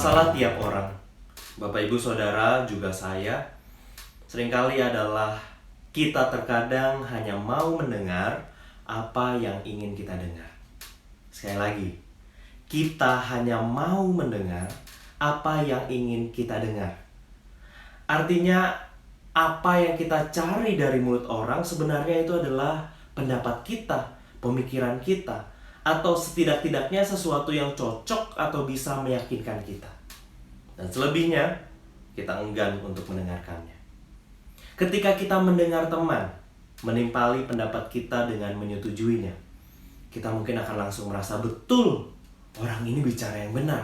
Masalah tiap orang, Bapak Ibu Saudara juga saya, seringkali adalah kita terkadang hanya mau mendengar apa yang ingin kita dengar. Sekali lagi, kita hanya mau mendengar apa yang ingin kita dengar. Artinya, apa yang kita cari dari mulut orang sebenarnya itu adalah pendapat kita, pemikiran kita, atau setidak-tidaknya sesuatu yang cocok atau bisa meyakinkan kita. Dan selebihnya, kita enggan untuk mendengarkannya. Ketika kita mendengar teman menimpali pendapat kita dengan menyetujuinya, kita mungkin akan langsung merasa betul orang ini bicara yang benar.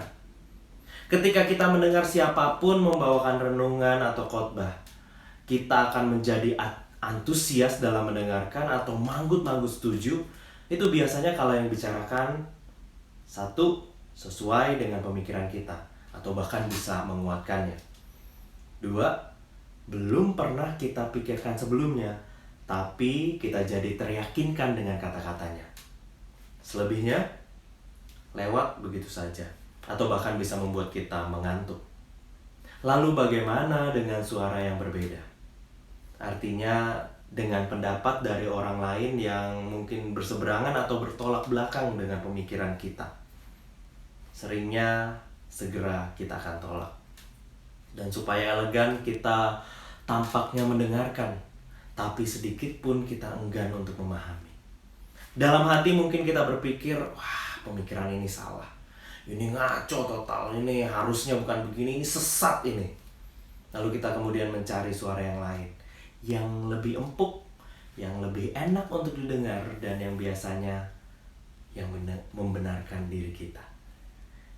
Ketika kita mendengar siapapun membawakan renungan atau khotbah, kita akan menjadi antusias dalam mendengarkan atau manggut-manggut setuju. Itu biasanya kalau yang bicarakan satu, sesuai dengan pemikiran kita atau bahkan bisa menguatkannya. Dua, belum pernah kita pikirkan sebelumnya, tapi kita jadi teryakinkan dengan kata-katanya. Selebihnya, lewat begitu saja, atau bahkan bisa membuat kita mengantuk. Lalu bagaimana dengan suara yang berbeda? Artinya dengan pendapat dari orang lain yang mungkin berseberangan atau bertolak belakang dengan pemikiran kita. Seringnya segera kita akan tolak. Dan supaya elegan kita tampaknya mendengarkan, tapi sedikit pun kita enggan untuk memahami. Dalam hati mungkin kita berpikir, wah pemikiran ini salah, ini ngaco total, ini harusnya bukan begini, ini sesat ini. Lalu kita kemudian mencari suara yang lain, yang lebih empuk, yang lebih enak untuk didengar, dan yang biasanya yang membenarkan diri kita.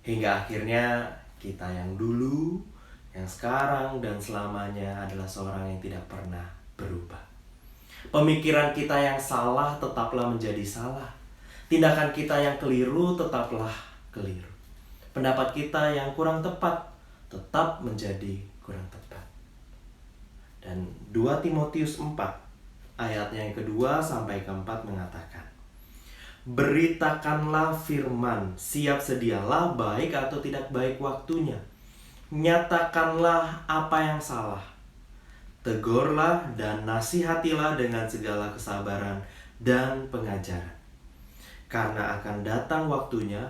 Hingga akhirnya kita yang dulu, yang sekarang, dan selamanya adalah seorang yang tidak pernah berubah. Pemikiran kita yang salah tetaplah menjadi salah. Tindakan kita yang keliru tetaplah keliru. Pendapat kita yang kurang tepat tetap menjadi kurang tepat. Dan 2 Timotius 4 ayatnya yang kedua sampai keempat mengatakan, beritakanlah firman, siap sedialah baik atau tidak baik waktunya. Nyatakanlah apa yang salah. Tegurlah dan nasihatilah dengan segala kesabaran dan pengajaran. Karena akan datang waktunya,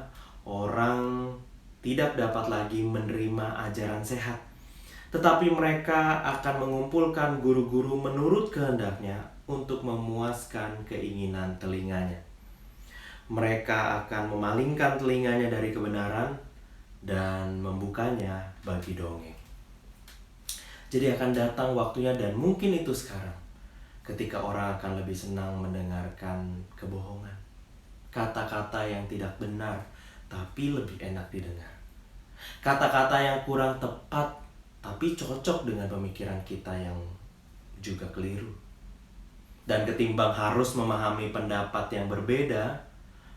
orang tidak dapat lagi menerima ajaran sehat. Tetapi mereka akan mengumpulkan guru-guru menurut kehendaknya untuk memuaskan keinginan telinganya. Mereka akan memalingkan telinganya dari kebenaran dan membukanya bagi dongeng. Jadi akan datang waktunya, dan mungkin itu sekarang, ketika orang akan lebih senang mendengarkan kebohongan, kata-kata yang tidak benar tapi lebih enak didengar, kata-kata yang kurang tepat tapi cocok dengan pemikiran kita yang juga keliru. Dan ketimbang harus memahami pendapat yang berbeda,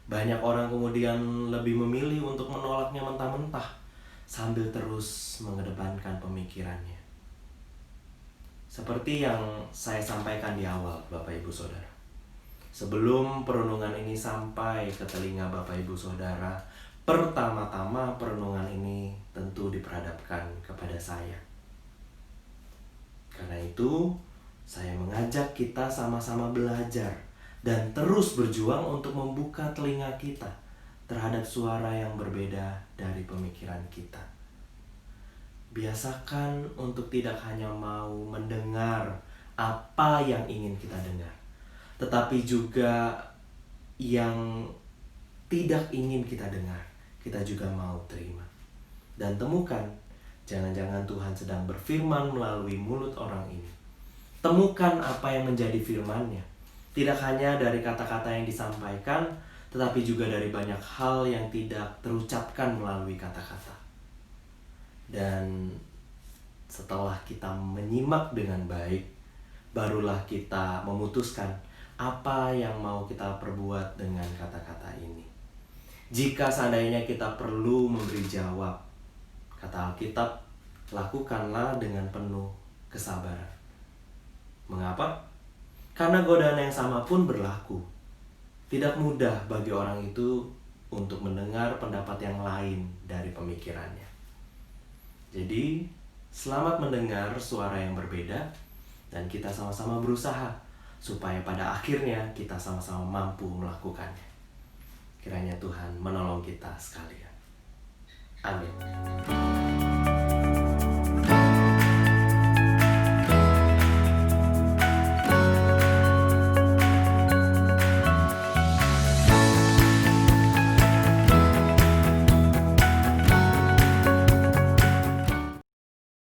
banyak orang kemudian lebih memilih untuk menolaknya mentah-mentah sambil terus mengedepankan pemikirannya. Seperti yang saya sampaikan di awal, Bapak Ibu Saudara. Sebelum perenungan ini sampai ke telinga Bapak Ibu Saudara, pertama-tama perenungan ini tentu diperhadapkan kepada saya. Karena itu, saya mengajak kita sama-sama belajar dan terus berjuang untuk membuka telinga kita terhadap suara yang berbeda dari pemikiran kita. Biasakan untuk tidak hanya mau mendengar apa yang ingin kita dengar, tetapi juga yang tidak ingin kita dengar, kita juga mau terima. Dan temukan, jangan-jangan Tuhan sedang berfirman melalui mulut orang ini. Temukan apa yang menjadi firman-Nya. Tidak hanya dari kata-kata yang disampaikan, tetapi juga dari banyak hal yang tidak terucapkan melalui kata-kata. Dan setelah kita menyimak dengan baik, barulah kita memutuskan apa yang mau kita perbuat dengan kata-kata ini. Jika seandainya kita perlu memberi jawab, kata Alkitab, lakukanlah dengan penuh kesabaran. Mengapa? Karena godaan yang sama pun berlaku. Tidak mudah bagi orang itu untuk mendengar pendapat yang lain dari pemikirannya. Jadi, selamat mendengar suara yang berbeda dan kita sama-sama berusaha supaya pada akhirnya kita sama-sama mampu melakukannya. Kiranya Tuhan menolong kita sekalian. Amin.